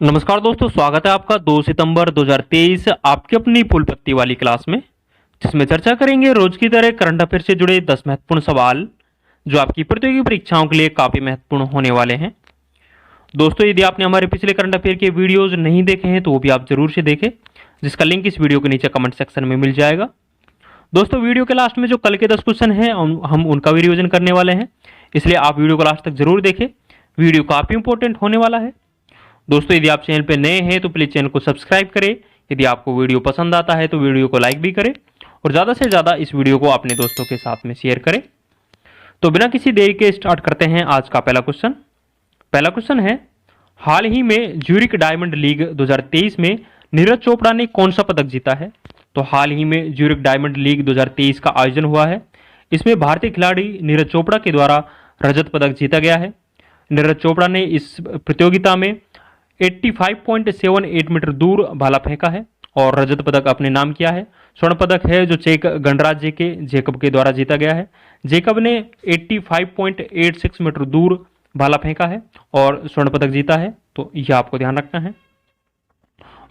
नमस्कार दोस्तों, स्वागत है आपका 2 सितंबर 2023 आपकी अपनी फूल पत्ती वाली क्लास में, जिसमें चर्चा करेंगे रोज की तरह करंट अफेयर से जुड़े 10 महत्वपूर्ण सवाल जो आपकी प्रतियोगी परीक्षाओं के लिए काफी महत्वपूर्ण होने वाले हैं। दोस्तों, यदि आपने हमारे पिछले करंट अफेयर के वीडियोज नहीं देखे हैं तो वो भी आप जरूर से देखें, जिसका लिंक इस वीडियो के नीचे कमेंट सेक्शन में मिल जाएगा। दोस्तों, वीडियो के लास्ट में जो कल के 10 क्वेश्चन हैं हम उनका भी रिविजन करने वाले हैं, इसलिए आप वीडियो को लास्ट तक जरूर देखें। वीडियो काफी इंपॉर्टेंट होने वाला है। दोस्तों, यदि आप चैनल पर नए हैं तो प्लीज चैनल को सब्सक्राइब करें। यदि आपको वीडियो पसंद आता है तो वीडियो को लाइक भी करें और ज़्यादा से ज़्यादा इस वीडियो को अपने दोस्तों के साथ में शेयर करें। तो बिना किसी देरी के स्टार्ट करते हैं आज का पहला क्वेश्चन। पहला क्वेश्चन है, हाल ही में ज्यूरिक डायमंड लीग 2023 में नीरज चोपड़ा ने कौन सा पदक जीता है? तो हाल ही में ज्यूरिक डायमंड लीग 2023 का आयोजन हुआ है। इसमें भारतीय खिलाड़ी नीरज चोपड़ा के द्वारा रजत पदक जीता गया है। नीरज चोपड़ा ने इस प्रतियोगिता में 85.78 मीटर दूर भाला फेंका है और रजत पदक अपने नाम किया है। स्वर्ण पदक है जो चेक गणराज्य के जेकब के द्वारा जीता गया है। जेकब ने 85.86 मीटर दूर भाला फेंका है और स्वर्ण पदक जीता है, तो यह आपको ध्यान रखना है।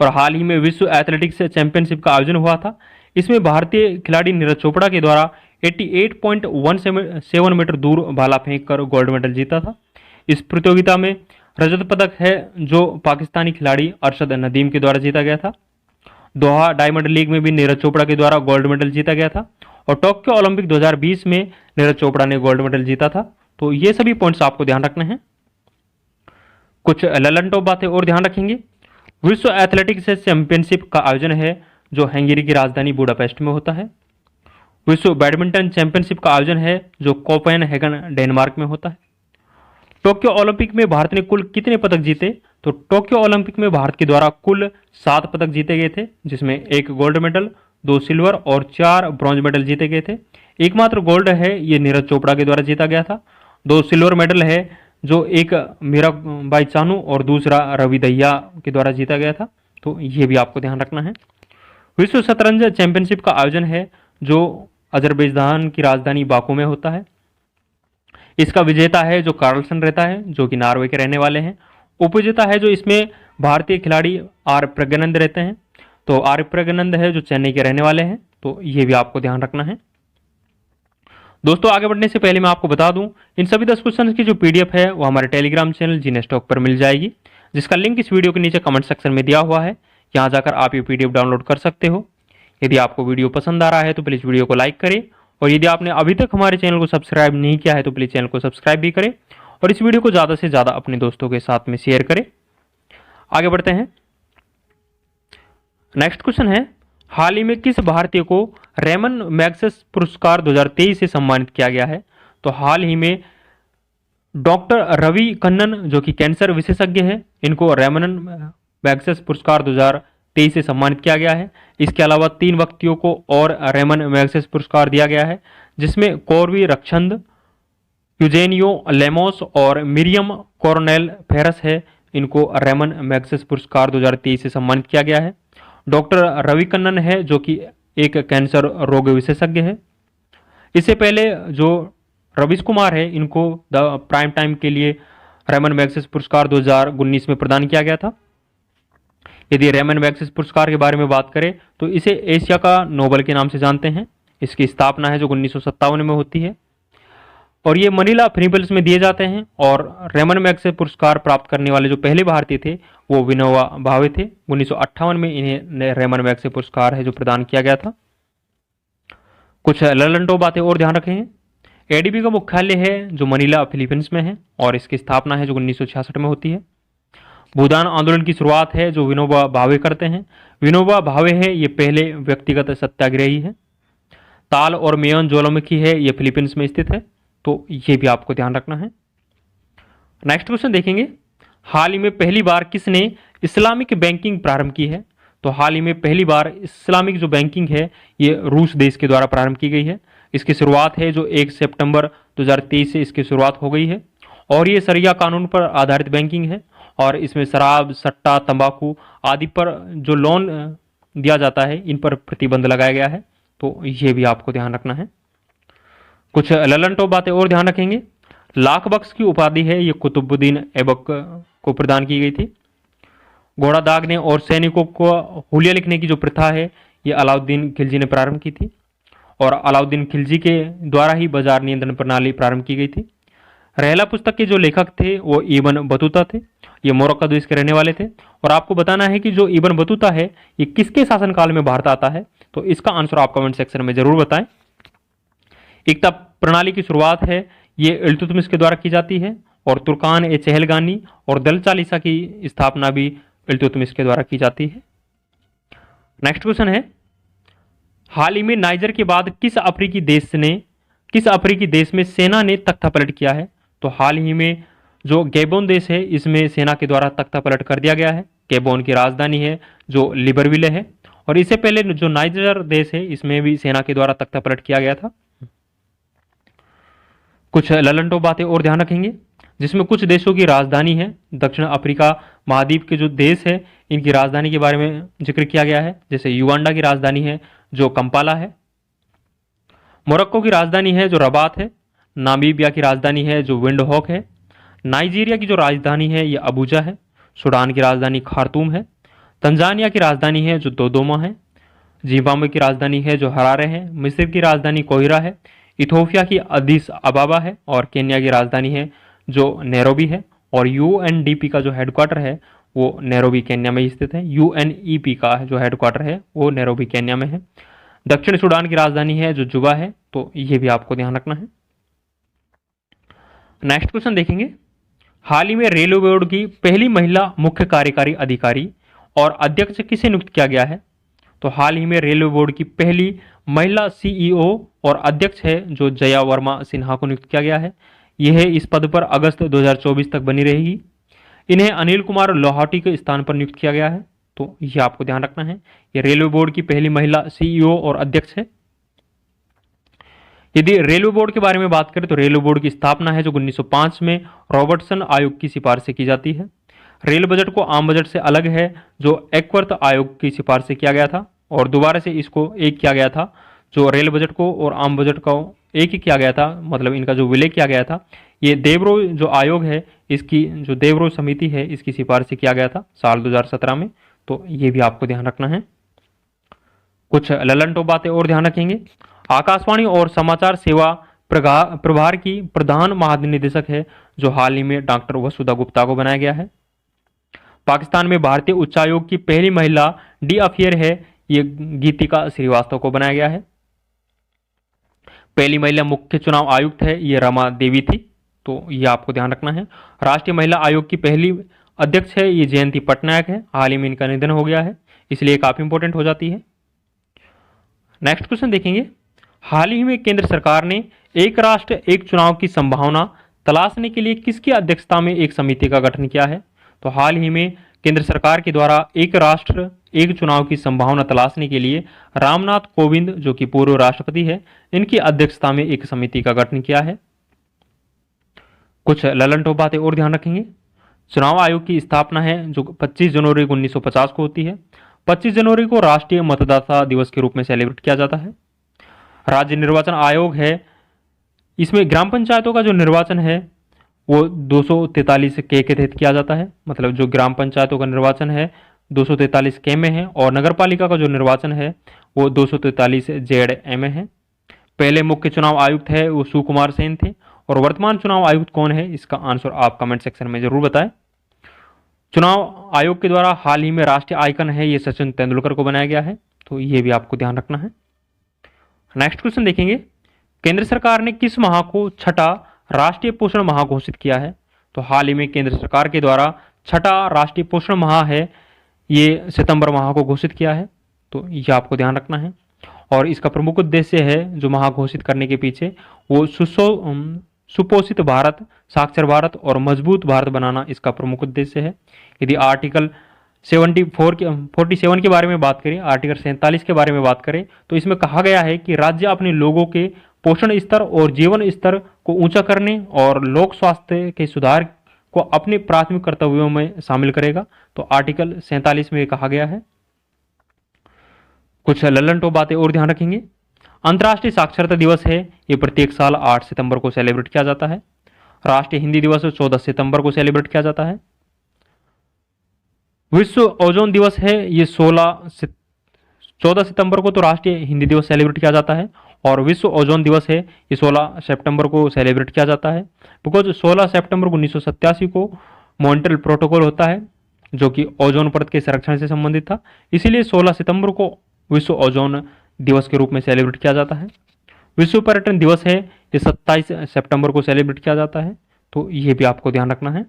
और हाल ही में विश्व एथलेटिक्स चैंपियनशिप का आयोजन हुआ था। इसमें भारतीय खिलाड़ी नीरज चोपड़ा के द्वारा 88.17 मीटर दूर भाला फेंक कर गोल्ड मेडल जीता था। इस प्रतियोगिता में रजत पदक है जो पाकिस्तानी खिलाड़ी अरशद नदीम के द्वारा जीता गया था। दोहा डायमंड लीग में भी नीरज चोपड़ा के द्वारा गोल्ड मेडल जीता गया था और टोक्यो ओलंपिक 2020 में नीरज चोपड़ा ने गोल्ड मेडल जीता था। तो ये सभी पॉइंट्स आपको ध्यान रखने हैं। कुछ ललन टॉप बातें और ध्यान रखेंगे। विश्व एथलेटिक्स चैंपियनशिप का आयोजन है जो हंगेरी की राजधानी बुडापेस्ट में होता है। विश्व बैडमिंटन चैंपियनशिप का आयोजन है जो कोपेनहेगन डेनमार्क में होता है। टोक्यो ओलंपिक में भारत ने कुल कितने पदक जीते? तो टोक्यो ओलंपिक में भारत के द्वारा कुल 7 पदक जीते गए थे, जिसमें 1 गोल्ड मेडल, 2 सिल्वर और 4 ब्रॉन्ज मेडल जीते गए थे। एकमात्र गोल्ड है ये नीरज चोपड़ा के द्वारा जीता गया था। 2 सिल्वर मेडल है जो एक मीराबाई चानू और दूसरा रवि दहिया के द्वारा जीता गया था, तो ये भी आपको ध्यान रखना है। विश्व शतरंज चैंपियनशिप का आयोजन है जो अजरबैजान की राजधानी बाकू में होता है। इसका विजेता है जो कार्लसन रहता है, जो कि नॉर्वे के रहने वाले हैं। उपविजेता है जो इसमें भारतीय खिलाड़ी आर प्रज्ञानंद रहते हैं, तो आर प्रज्ञानंद है जो चेन्नई के रहने वाले हैं, तो ये भी आपको ध्यान रखना है। दोस्तों, आगे बढ़ने से पहले मैं आपको बता दूं, इन सभी 10 क्वेश्चन की जो पीडीएफ है वो हमारे टेलीग्राम चैनल जीने स्टॉक पर मिल जाएगी, जिसका लिंक इस वीडियो के नीचे कमेंट सेक्शन में दिया हुआ है। यहाँ जाकर आप ये पीडीएफ डाउनलोड कर सकते हो। यदि आपको वीडियो पसंद आ रहा है तो प्लीज़ वीडियो को लाइक करें और यदि आपने अभी तक हमारे चैनल को सब्सक्राइब नहीं किया है तो प्लीज़ चैनल को सब्सक्राइब भी करें और इस वीडियो को ज़्यादा से ज़्यादा अपने दोस्तों के साथ में शेयर करें। आगे बढ़ते हैं। नेक्स्ट क्वेश्चन है, हाल ही में किस भारतीय को रेमन मैग्सेस पुरस्कार 2023 से सम्मानित किया गया है? तो हाल ही में डॉक्टर रवि कन्नन जो कि कैंसर विशेषज्ञ हैं, इनको रेमन मैग्सेस पुरस्कार 2023 से सम्मानित किया गया है। इसके अलावा 3 व्यक्तियों को और रेमन मैग्सेस पुरस्कार दिया गया है, जिसमें कॉर्वी रक्षंद, यूजेनियो लेमोस और मिरियम कॉर्नेल फेरस है। इनको रेमन मैग्सेस पुरस्कार 2023 से सम्मानित किया गया है। डॉक्टर रवि कन्नन है जो कि एक कैंसर रोग विशेषज्ञ है। इससे पहले जो रविश कुमार है, इनको द प्राइम टाइम के लिए रेमन मैग्सेस पुरस्कार 2019 में प्रदान किया गया था। यदि रेमन मैग्सेस पुरस्कार के बारे में बात करें तो इसे एशिया का नोबेल के नाम से जानते हैं। इसकी स्थापना है जो 1957 में होती है और ये मनीला फिलीपींस में दिए जाते हैं। और रेमन मैग्सेस पुरस्कार प्राप्त करने वाले जो पहले भारतीय थे वो विनोबा भावे थे। 1958 में इन्हें रेमन मैग्सेस पुरस्कार है जो प्रदान किया गया था। कुछ ललनटो बातें और ध्यान रखें। एडीबी का मुख्यालय है जो मनीला फिलीपींस में है और इसकी स्थापना है जो 1966 में होती है। भूदान आंदोलन की शुरुआत है जो विनोबा भावे करते हैं। विनोबा भावे है ये पहले व्यक्तिगत सत्याग्रही है। ताल और मेयन ज्वालामुखी है ये फिलीपींस में स्थित है, तो ये भी आपको ध्यान रखना है। नेक्स्ट क्वेश्चन देखेंगे, हाल ही में पहली बार किसने इस्लामिक बैंकिंग प्रारंभ की है? तो हाल ही में पहली बार इस्लामिक जो बैंकिंग है ये रूस देश के द्वारा प्रारंभ की गई है। इसकी शुरुआत है जो 1 सितंबर 2023 से इसकी शुरुआत हो गई है और ये शरिया कानून पर आधारित बैंकिंग है और इसमें शराब, सट्टा, तंबाकू आदि पर जो लोन दिया जाता है इन पर प्रतिबंध लगाया गया है, तो ये भी आपको ध्यान रखना है। कुछ ललन टॉप बातें और ध्यान रखेंगे। लाख बख्श की उपाधि है ये कुतुबुद्दीन ऐबक को प्रदान की गई थी। घोड़ा दागने और सैनिकों को हुलिया लिखने की जो प्रथा है ये अलाउद्दीन खिलजी ने प्रारंभ की थी और अलाउद्दीन खिलजी के द्वारा ही बाजार नियंत्रण प्रणाली प्रारंभ की गई थी। रहला पुस्तक के जो लेखक थे वो इब्न बतूता थे। ये मोरक्को देश के रहने वाले थे और आपको बताना है कि जो इब्न बतूता है ये किसके शासनकाल में भारत आता है, तो इसका आंसर आप कमेंट सेक्शन में जरूर बताएं। एकता प्रणाली की शुरुआत है ये इल्तुतमिश के द्वारा की जाती है और तुर्कान ए चहलगानी और दल चालीसा की स्थापना भी इल्तुतमिश के द्वारा की जाती है। नेक्स्ट क्वेश्चन है, हाल ही में नाइजर के बाद किस अफ्रीकी देश में सेना ने तख्ता पलट किया है? तो हाल ही में जो गैबोन देश है इसमें सेना के द्वारा तख्ता पलट कर दिया गया है। गैबोन की राजधानी है जो लिबरविले है और इससे पहले जो नाइजर देश है इसमें भी सेना के द्वारा तख्ता पलट किया गया था। कुछ ललनटो बातें और ध्यान रखेंगे जिसमें कुछ देशों की राजधानी है। दक्षिण अफ्रीका महाद्वीप के जो देश है इनकी राजधानी के बारे में जिक्र किया गया है, जैसे युगांडा की राजधानी है जो कंपाला है, मोरक्को की राजधानी है जो रबात है, नामीबिया की राजधानी है जो विंडहोक है, नाइजीरिया की जो राजधानी है ये अबूजा है, सूडान की राजधानी खार्तूम है, तंजानिया की राजधानी है जो दोदोमा है, जिम्बाब्वे की राजधानी है जो हरारे है, मिस्र की राजधानी कोहिरा है, इथोपिया की अदीस अबाबा है और केन्या की राजधानी है जो नैरोबी है और यूएनडीपी का जो हेडक्वार्टर है वो नैरोबी केन्या में स्थित है। यूएनईपी का जो हेडक्वार्टर है वो नैरोबी केन्या में है। दक्षिण सूडान की राजधानी है जो जुबा है, तो ये भी आपको ध्यान रखना है। नेक्स्ट क्वेश्चन देखेंगे, हाल ही में रेलवे बोर्ड की पहली महिला मुख्य कार्यकारी अधिकारी और अध्यक्ष किसे नियुक्त किया गया है? तो हाल ही में रेलवे बोर्ड की पहली महिला सीईओ और अध्यक्ष है जो जया वर्मा सिन्हा को नियुक्त किया गया है। यह इस पद पर अगस्त 2024 तक बनी रहेगी। इन्हें अनिल कुमार लोहाटी के स्थान पर नियुक्त किया गया है, तो यह आपको ध्यान रखना है। यह रेलवे बोर्ड की पहली महिला सीईओ और अध्यक्ष है। यदि रेलवे बोर्ड के बारे में बात करें तो रेलवे बोर्ड की स्थापना है जो 1905 में रॉबर्टसन आयोग की सिफारिश से की जाती है। रेल बजट को आम बजट से अलग है जो एकवर्थ आयोग की सिफारिश से किया गया था और दोबारा से इसको एक किया गया था। जो रेल बजट को और आम बजट को एक ही किया गया था, मतलब इनका जो विलय किया गया था, ये देवरो जो आयोग है इसकी जो देवरो समिति है इसकी सिफारिश से किया गया था साल 2017 में, तो ये भी आपको ध्यान रखना है। कुछ ललनटो बातें और ध्यान रखेंगे, आकाशवाणी और समाचार सेवा प्रभार की प्रधान महानिदेशक है जो हाल ही में डॉक्टर वसुधा गुप्ता को बनाया गया है। पाकिस्तान में भारतीय उच्चायोग की पहली महिला डी अफियर है, ये गीतिका श्रीवास्तव को बनाया गया है। पहली महिला मुख्य चुनाव आयुक्त है ये रमा देवी थी, तो ये आपको ध्यान रखना है। राष्ट्रीय महिला आयोग की पहली अध्यक्ष है ये जयंती पटनायक है, हाल ही में इनका निधन हो गया है इसलिए काफी इंपॉर्टेंट हो जाती है। नेक्स्ट क्वेश्चन देखेंगे, हाल ही में केंद्र सरकार ने एक राष्ट्र एक चुनाव की संभावना तलाशने के लिए किसकी अध्यक्षता में एक समिति का गठन किया है? तो हाल ही में केंद्र सरकार के द्वारा एक राष्ट्र एक चुनाव की संभावना तलाशने के लिए रामनाथ कोविंद जो कि पूर्व राष्ट्रपति है इनकी अध्यक्षता में एक समिति का गठन किया है। कुछ ललनटो बातें और ध्यान रखेंगे, चुनाव आयोग की स्थापना है जो 25 जनवरी 1950 को होती है। 25 जनवरी को राष्ट्रीय मतदाता दिवस के रूप में सेलिब्रेट किया जाता है। राज्य निर्वाचन आयोग है, इसमें ग्राम पंचायतों का जो निर्वाचन है वो 243 के तहत किया जाता है, मतलब जो ग्राम पंचायतों का निर्वाचन है 243 के में है और नगर पालिका का जो निर्वाचन है वो 243 जेड ए में है। पहले मुख्य चुनाव आयुक्त है वो सुकुमार सेन थे और वर्तमान चुनाव आयुक्त कौन है इसका आंसर आप कमेंट सेक्शन में जरूर बताएं। चुनाव आयोग के द्वारा हाल ही में राष्ट्रीय आइकन है ये सचिन तेंदुलकर को बनाया गया है, तो ये भी आपको ध्यान रखना है। नेक्स्ट क्वेश्चन देखेंगे, केंद्र सरकार ने किस माह को छठा राष्ट्रीय पोषण माह घोषित किया है? तो हाल ही में केंद्र सरकार के द्वारा छठा राष्ट्रीय पोषण माह है ये सितंबर माह को घोषित किया है, तो ये आपको ध्यान रखना है। और इसका प्रमुख उद्देश्य है जो माह घोषित करने के पीछे वो सुपोषित भारत, साक्षर भारत और मजबूत भारत बनाना इसका प्रमुख उद्देश्य है। यदि आर्टिकल 47 के बारे में बात करें, आर्टिकल 47 के बारे में बात करें तो इसमें कहा गया है कि राज्य अपने लोगों के पोषण स्तर और जीवन स्तर को ऊंचा करने और लोक स्वास्थ्य के सुधार को अपने प्राथमिक कर्तव्यों में शामिल करेगा, तो आर्टिकल 47 में कहा गया है। कुछ ललनटो बातें और ध्यान रखेंगे, अंतर्राष्ट्रीय साक्षरता दिवस है ये प्रत्येक साल 8 सितंबर को सेलिब्रेट किया जाता है। राष्ट्रीय हिंदी दिवस 14 सितंबर को सेलिब्रेट किया जाता है। विश्व ओजोन दिवस है ये 14 सितंबर को तो राष्ट्रीय हिंदी दिवस सेलिब्रेट किया जाता है, और विश्व ओजोन दिवस है ये 16 सितंबर को सेलिब्रेट किया जाता है। बिकॉज 16 सितंबर 1987 को मॉन्ट्रियल प्रोटोकॉल होता है जो कि ओजोन परत के संरक्षण से संबंधित था, इसीलिए 16 सितंबर को विश्व ओजोन दिवस के रूप में सेलिब्रेट किया जाता है। विश्व पर्यटन दिवस है ये 27 सितंबर को सेलिब्रेट किया जाता है, तो ये भी आपको ध्यान रखना है।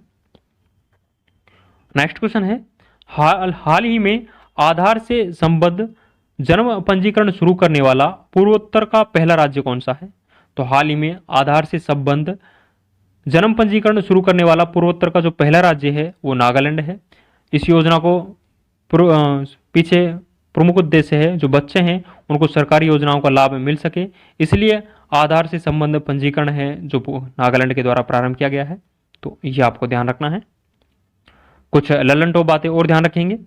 नेक्स्ट क्वेश्चन है, हाल ही में आधार से संबद्ध जन्म पंजीकरण शुरू करने वाला पूर्वोत्तर का पहला राज्य कौन सा है? तो हाल ही में आधार से संबद्ध जन्म पंजीकरण शुरू करने वाला पूर्वोत्तर का जो पहला राज्य है वो नागालैंड है। इस योजना को पीछे प्रमुख उद्देश्य है जो बच्चे हैं उनको सरकारी योजनाओं का लाभ मिल सके, इसलिए आधार से संबंध पंजीकरण है जो नागालैंड के द्वारा प्रारंभ किया गया है, तो ये आपको ध्यान रखना है। कुछ लल्लनटॉप बातें और ध्यान रखेंगे।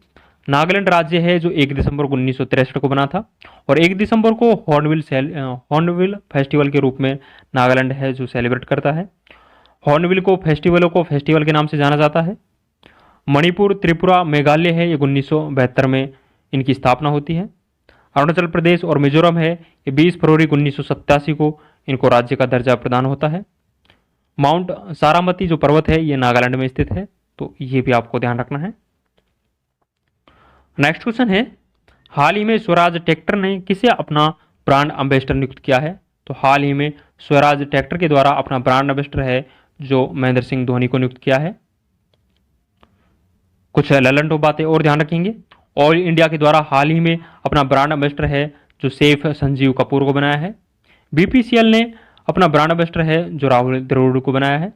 नागालैंड राज्य है जो 1 दिसंबर 1963 को बना था, और 1 दिसंबर को हॉर्नबिल फेस्टिवल के रूप में नागालैंड है जो सेलिब्रेट करता है। हॉर्नबिल को फेस्टिवल के नाम से जाना जाता है। मणिपुर, त्रिपुरा, मेघालय है ये 1972 में इनकी स्थापना होती है। अरुणाचल प्रदेश और मिजोरम है ये 20 फरवरी 1987 को इनको राज्य का दर्जा प्रदान होता है। माउंट सारामती जो पर्वत है ये नागालैंड में स्थित है, तो ये भी आपको ध्यान रखना है। नेक्स्ट क्वेश्चन है, हाल ही में स्वराज ट्रैक्टर ने किसे अपना ब्रांड एम्बेसडर नियुक्त किया है? तो हाल ही में स्वराज ट्रैक्टर के द्वारा अपना ब्रांड एम्बेसडर है जो महेंद्र सिंह धोनी को नियुक्त किया है। कुछ लल्लनटॉप बातें और ध्यान रखेंगे। ऑयल इंडिया के द्वारा हाल ही में अपना ब्रांड एम्बेसडर है जो सेफ संजीव कपूर को बनाया है। बीपीसीएल ने अपना ब्रांड एम्बेसडर है जो राहुल द्रविड़ को बनाया है।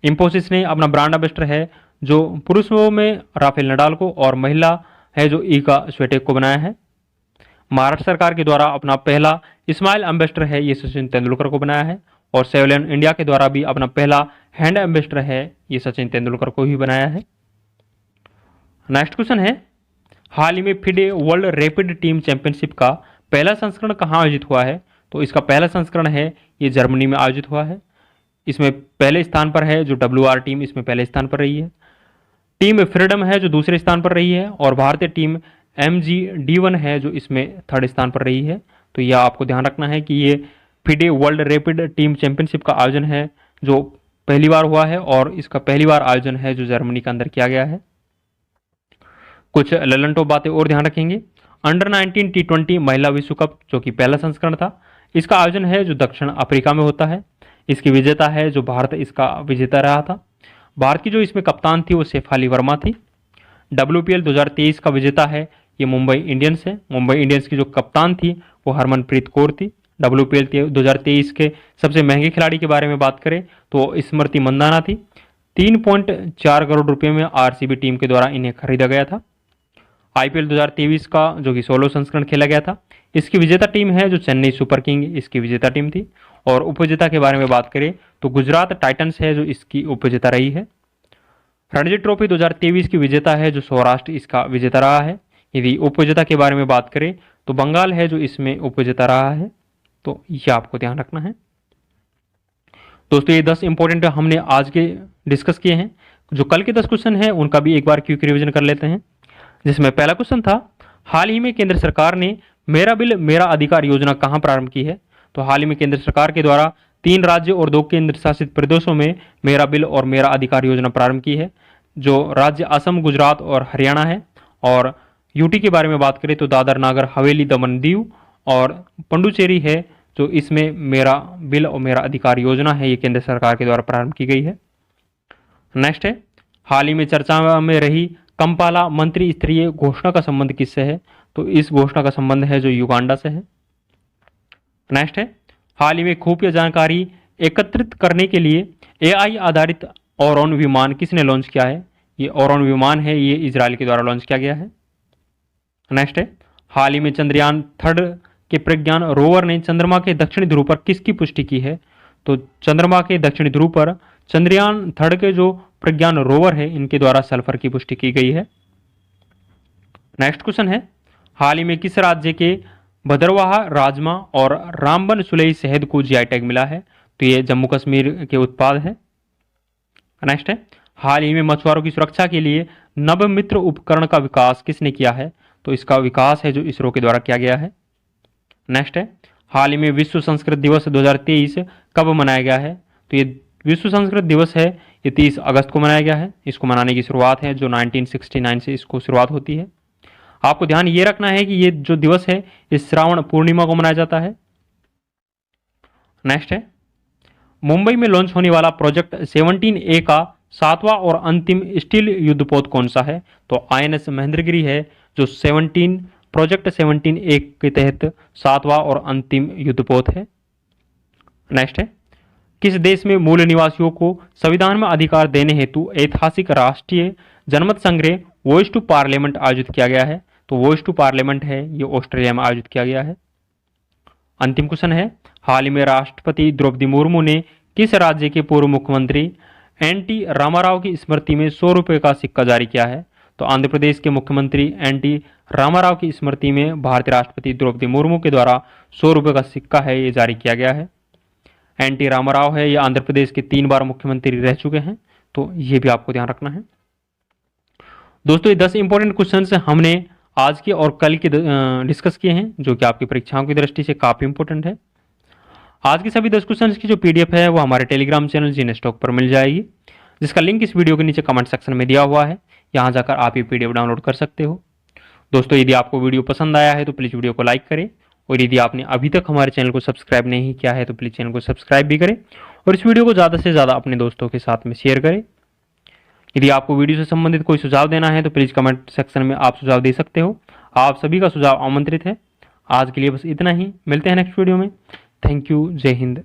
इंफोसिस ने अपना ब्रांड एम्बेसडर है जो पुरुषों में राफेल नडाल को, और महिला है जो ईका स्वेटेक को बनाया है। महाराष्ट्र सरकार के द्वारा अपना पहला स्माइल एम्बेसडर है ये सचिन तेंदुलकर को बनाया है, और सेवलन इंडिया के द्वारा भी अपना पहला हैंड एम्बेसडर है ये सचिन तेंदुलकर को ही बनाया है। नेक्स्ट क्वेश्चन है, हाल ही में FIDE world rapid team championship का पहला संस्करण कहाँ आयोजित हुआ है? तो इसका पहला संस्करण है ये जर्मनी में आयोजित हुआ है। इसमें पहले स्थान पर है जो WR टीम इसमें पहले स्थान पर रही है। टीम फ्रीडम है जो दूसरे स्थान पर रही है, और भारतीय टीम MGD1 है जो इसमें थर्ड स्थान पर रही है। तो यह आपको ध्यान रखना है कि ये FIDE world rapid team championship का आयोजन है जो पहली बार हुआ है, और इसका पहली बार आयोजन है जो जर्मनी के अंदर किया गया है। कुछ लल्लनटॉप बातें और ध्यान रखेंगे। अंडर 19 T20 महिला विश्व कप जो कि पहला संस्करण था, इसका आयोजन है जो दक्षिण अफ्रीका में होता है। इसकी विजेता है जो भारत इसका विजेता रहा था। भारत की जो इसमें कप्तान थी वो शेफाली वर्मा थी। WPL 2023 का विजेता है ये मुंबई इंडियंस है। मुंबई इंडियंस की जो कप्तान थी वो हरमनप्रीत कौर थी। WPL 2023 के सबसे महंगे खिलाड़ी के बारे में बात करें तो स्मृति मंदाना थी। 3.4 करोड़ रुपए में RCB टीम के द्वारा इन्हें खरीदा गया था। IPL 2023 का जो कि 16 संस्करण खेला गया था, इसकी विजेता टीम है जो चेन्नई सुपर किंग इसकी विजेता टीम थी। और उपविजेता के बारे में बात करें तो गुजरात टाइटंस है जो इसकी उपविजेता रही है। रणजी ट्रॉफी 2023 की विजेता है जो सौराष्ट्र इसका विजेता रहा है। यदि उपविजेता के बारे में बात करें तो बंगाल है जो इसमें उपविजेता रहा है, तो यह आपको ध्यान रखना है। दोस्तों ये 10 इंपॉर्टेंट हमने आज के डिस्कस किए हैं। जो कल के 10 क्वेश्चन हैं उनका भी एक बार क्विक रिवीजन कर लेते हैं, जिसमें पहला क्वेश्चन था, हाल ही में केंद्र सरकार ने मेरा बिल मेरा अधिकार योजना कहां प्रारंभ की है? तो हाल ही में केंद्र सरकार के द्वारा 3 राज्य और 2 केंद्र शासित प्रदेशों में मेरा बिल और मेरा अधिकार योजना प्रारंभ की है, जो राज्य असम, गुजरात और हरियाणा है। और यूटी के बारे में बात करें तो दादर नागर हवेली, दमन दीव और पुडुचेरी है जो इसमें मेरा बिल और मेरा अधिकार योजना है ये केंद्र सरकार के द्वारा प्रारंभ की गई है। नेक्स्ट है, हाल ही में चर्चा में रही कंपाला मंत्री स्तरीय घोषणा का संबंध किससे है? तो इस घोषणा का संबंध है जो युगांडा से है। नेक्स्ट है, हाल ही में खुफिया जानकारी एकत्रित करने के लिए AI आधारित ओरॉन विमान किसने लॉन्च किया है? ये ओरॉन विमान है ये इजराइल के द्वारा लॉन्च किया गया है। नेक्स्ट है, हाल ही में चंद्रयान 3 के प्रज्ञान रोवर ने चंद्रमा के दक्षिणी ध्रुव पर किसकी पुष्टि की है? तो चंद्रमा के दक्षिणी ध्रुव पर चंद्रयान 3 के जो प्रज्ञान रोवर है इनके द्वारा सल्फर की पुष्टि की गई है। नेक्स्ट क्वेश्चन है, हाल ही में किस राज्य के भदरवाह राजमा और रामबन सुलई शहद को GI टैग मिला है? तो ये जम्मू कश्मीर के उत्पाद है। नेक्स्ट है, हाल ही में मछुआरों की सुरक्षा के लिए नवमित्र उपकरण का विकास किसने किया है? तो इसका विकास है जो इसरो के द्वारा किया गया है। नेक्स्ट है, हाल ही में विश्व संस्कृत दिवस 2023 कब मनाया गया है? तो ये विश्व संस्कृत दिवस है, ये 30 अगस्त को मनाया गया है। इसको मनाने की शुरुआत है जो 1969 से इसको शुरुआत होती है। आपको ध्यान ये रखना है कि ये जो दिवस है ये श्रावण पूर्णिमा को मनाया जाता है। नेक्स्ट है, मुंबई में लॉन्च होने वाला प्रोजेक्ट 17A का 7वां और अंतिम स्टील युद्धपोत कौन सा है? तो INS महेंद्रगिरी है जो प्रोजेक्ट 17A के तहत 7वां और अंतिम युद्धपोत है। नेक्स्ट है, किस देश में मूल निवासियों को संविधान में अधिकार देने हेतु ऐतिहासिक राष्ट्रीय जनमत संग्रह वॉइस टू पार्लियामेंट आयोजित किया गया है? तो वॉइस टू पार्लियामेंट है ये ऑस्ट्रेलिया में आयोजित किया गया है। अंतिम क्वेश्चन है, हाल ही में राष्ट्रपति द्रौपदी मुर्मू ने किस राज्य के पूर्व मुख्यमंत्री NT रामाराव की स्मृति में 100 रुपये का सिक्का जारी किया है? तो आंध्र प्रदेश के मुख्यमंत्री NT रामाराव की स्मृति में भारतीय राष्ट्रपति द्रौपदी मुर्मू के द्वारा 100 रुपये का सिक्का है ये जारी किया गया है। NT रामाराव है ये आंध्र प्रदेश के 3 बार मुख्यमंत्री रह चुके हैं, तो ये भी आपको ध्यान रखना है। दोस्तों ये 10 इंपॉर्टेंट क्वेश्चन हमने आज के और कल के डिस्कस किए हैं जो कि आपकी परीक्षाओं की दृष्टि से काफ़ी इंपॉर्टेंट है। आज के सभी 10 क्वेश्चन की जो PDF है वो हमारे टेलीग्राम चैनल जीनेस्टॉक पर मिल जाएगी, जिसका लिंक इस वीडियो के नीचे कमेंट सेक्शन में दिया हुआ है। यहाँ जाकर आप ये PDF डाउनलोड कर सकते हो। दोस्तों यदि आपको वीडियो पसंद आया है तो प्लीज़ वीडियो को लाइक करें, और यदि आपने अभी तक हमारे चैनल को सब्सक्राइब नहीं किया है तो प्लीज़ चैनल को सब्सक्राइब भी करें, और इस वीडियो को ज़्यादा से ज़्यादा अपने दोस्तों के साथ में शेयर करें। यदि आपको वीडियो से संबंधित कोई सुझाव देना है तो प्लीज़ कमेंट सेक्शन में आप सुझाव दे सकते हो। आप सभी का सुझाव आमंत्रित है। आज के लिए बस इतना ही, मिलते हैं नेक्स्ट वीडियो में। थैंक यू, जय हिंद।